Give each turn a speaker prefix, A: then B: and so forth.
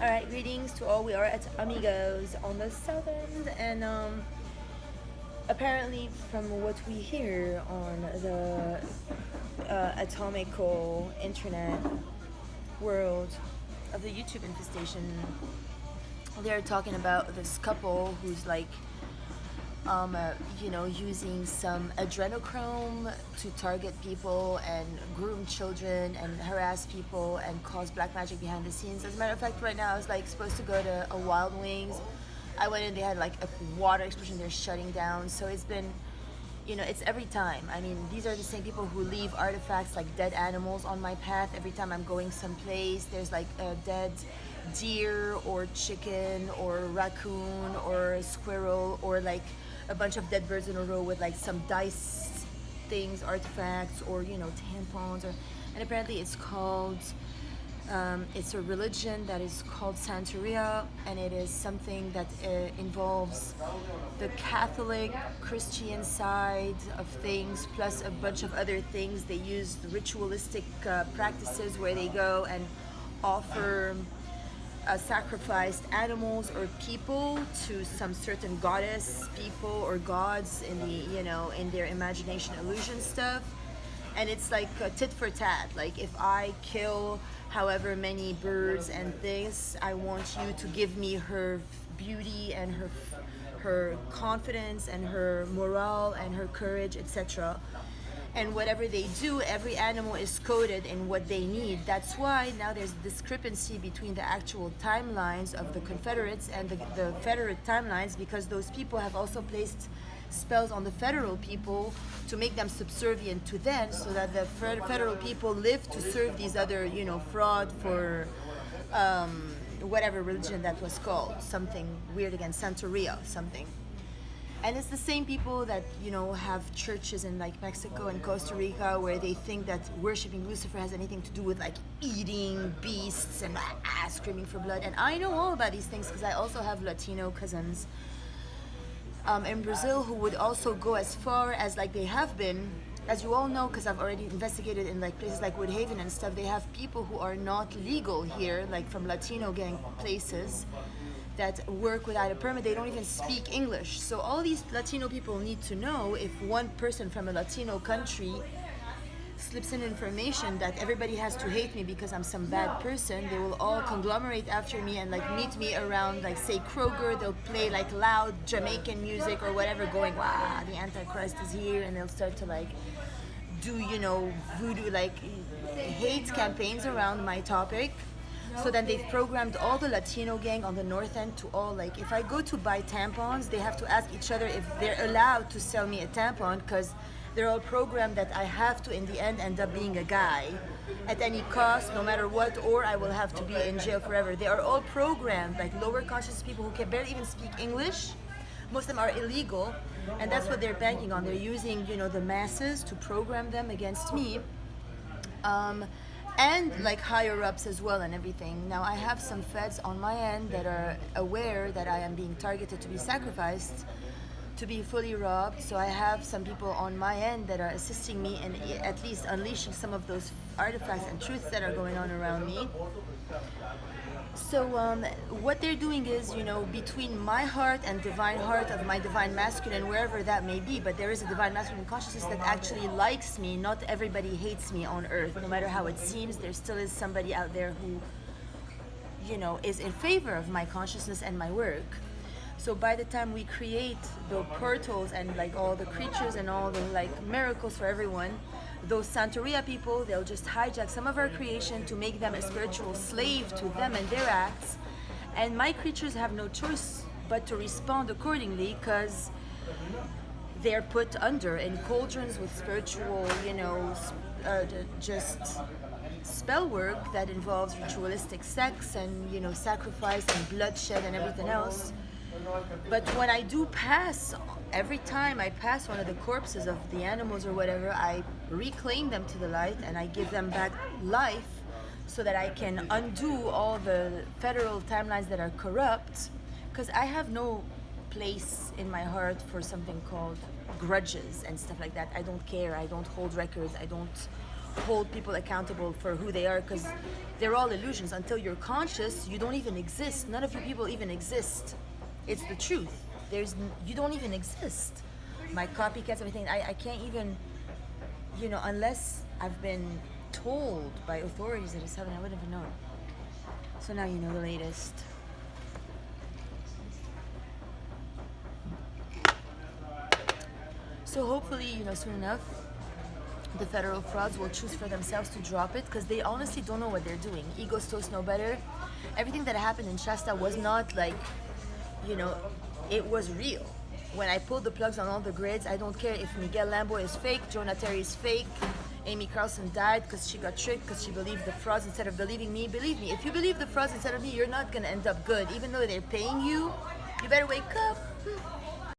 A: Alright, greetings to all. We are at Amigos on the south end, and apparently, from what we hear on the atomical internet world of the YouTube infestation, they're talking about this couple who's like using some adrenochrome to target people and groom children and harass people and cause black magic behind the scenes. As a matter of fact, right now I was like supposed to go to a Wild Wings. I went in, they had like a water explosion, they're shutting down. So it's been, it's every time. I mean, these are the same people who leave artifacts like dead animals on my path every time I'm going someplace. There's like a dead deer or chicken or raccoon or a squirrel or like a bunch of dead birds in a row with like some dice things, artifacts, or tampons, and apparently it's called it's a religion that is called Santeria, and it is something that involves the Catholic Christian side of things plus a bunch of other things. They use ritualistic practices where they go and offer sacrificed animals or people to some certain goddess, people or gods in the in their imagination illusion stuff. And it's like tit for tat. Like if I kill however many birds and things, I want you to give me her beauty and her confidence and her morale and her courage, etc. And whatever they do, every animal is coded in what they need. That's why now there's a discrepancy between the actual timelines of the Confederates and the Federate timelines, because those people have also placed spells on the federal people to make them subservient to them, so that the federal people live to serve these other, fraud for whatever religion that was called. Something weird again, Santeria, something. And it's the same people that, have churches in like Mexico and Costa Rica where they think that worshiping Lucifer has anything to do with like eating beasts and screaming for blood. And I know all about these things because I also have Latino cousins in Brazil who would also go as far as, like they have been, as you all know, because I've already investigated in like places like Woodhaven and stuff. They have people who are not legal here, like from Latino gang places, that work without a permit. They don't even speak English. So all these Latino people need to know, if one person from a Latino country slips in information that everybody has to hate me because I'm some bad person, they will all conglomerate after me and like meet me around, like say Kroger. They'll play like loud Jamaican music or whatever, going, wow, the Antichrist is here, and they'll start to like do voodoo, like hate campaigns around my topic. So then they've programmed all the Latino gang on the north end to all, like, if I go to buy tampons, they have to ask each other if they're allowed to sell me a tampon, because they're all programmed that I have to in the end up being a guy at any cost, no matter what, or I will have to be in jail forever. They are all programmed, like lower conscious people who can barely even speak English. Most of them are illegal, and that's what they're banking on. They're using, the masses to program them against me. And like higher ups as well and everything. Now I have some feds on my end that are aware that I am being targeted to be sacrificed, to be fully robbed. So I have some people on my end that are assisting me in at least unleashing some of those artifacts and truths that are going on around me. So what they're doing is, between my heart and divine heart of my divine masculine, wherever that may be, but there is a divine masculine consciousness that actually likes me. Not everybody hates me on earth. No matter how it seems, there still is somebody out there who, is in favor of my consciousness and my work. So by the time we create the portals and like all the creatures and all the like miracles for everyone, those Santeria people, they'll just hijack some of our creation to make them a spiritual slave to them and their acts. And my creatures have no choice but to respond accordingly, because they're put under in cauldrons with spiritual, just spell work that involves ritualistic sex and, sacrifice and bloodshed and everything else. But when I do pass, every time I pass one of the corpses of the animals or whatever, I reclaim them to the light and I give them back life so that I can undo all the federal timelines that are corrupt. Because I have no place in my heart for something called grudges and stuff like that. I don't care. I don't hold records. I don't hold people accountable for who they are, because they're all illusions. Until you're conscious, you don't even exist. None of you people even exist. It's the truth. You don't even exist. My copycats, everything, I can't even, unless I've been told by authorities that it's happening, I wouldn't even know. So now you know the latest. So hopefully, soon enough, the federal frauds will choose for themselves to drop it, because they honestly don't know what they're doing. Egos toast no better. Everything that happened in Shasta was not like, it was real. When I pulled the plugs on all the grids, I don't care if Miguel Lambo is fake, Jonah Terry is fake, Amy Carlson died because she got tricked because she believed the frauds instead of believing me. Believe me, if you believe the frauds instead of me, you're not going to end up good. Even though they're paying you, you better wake up.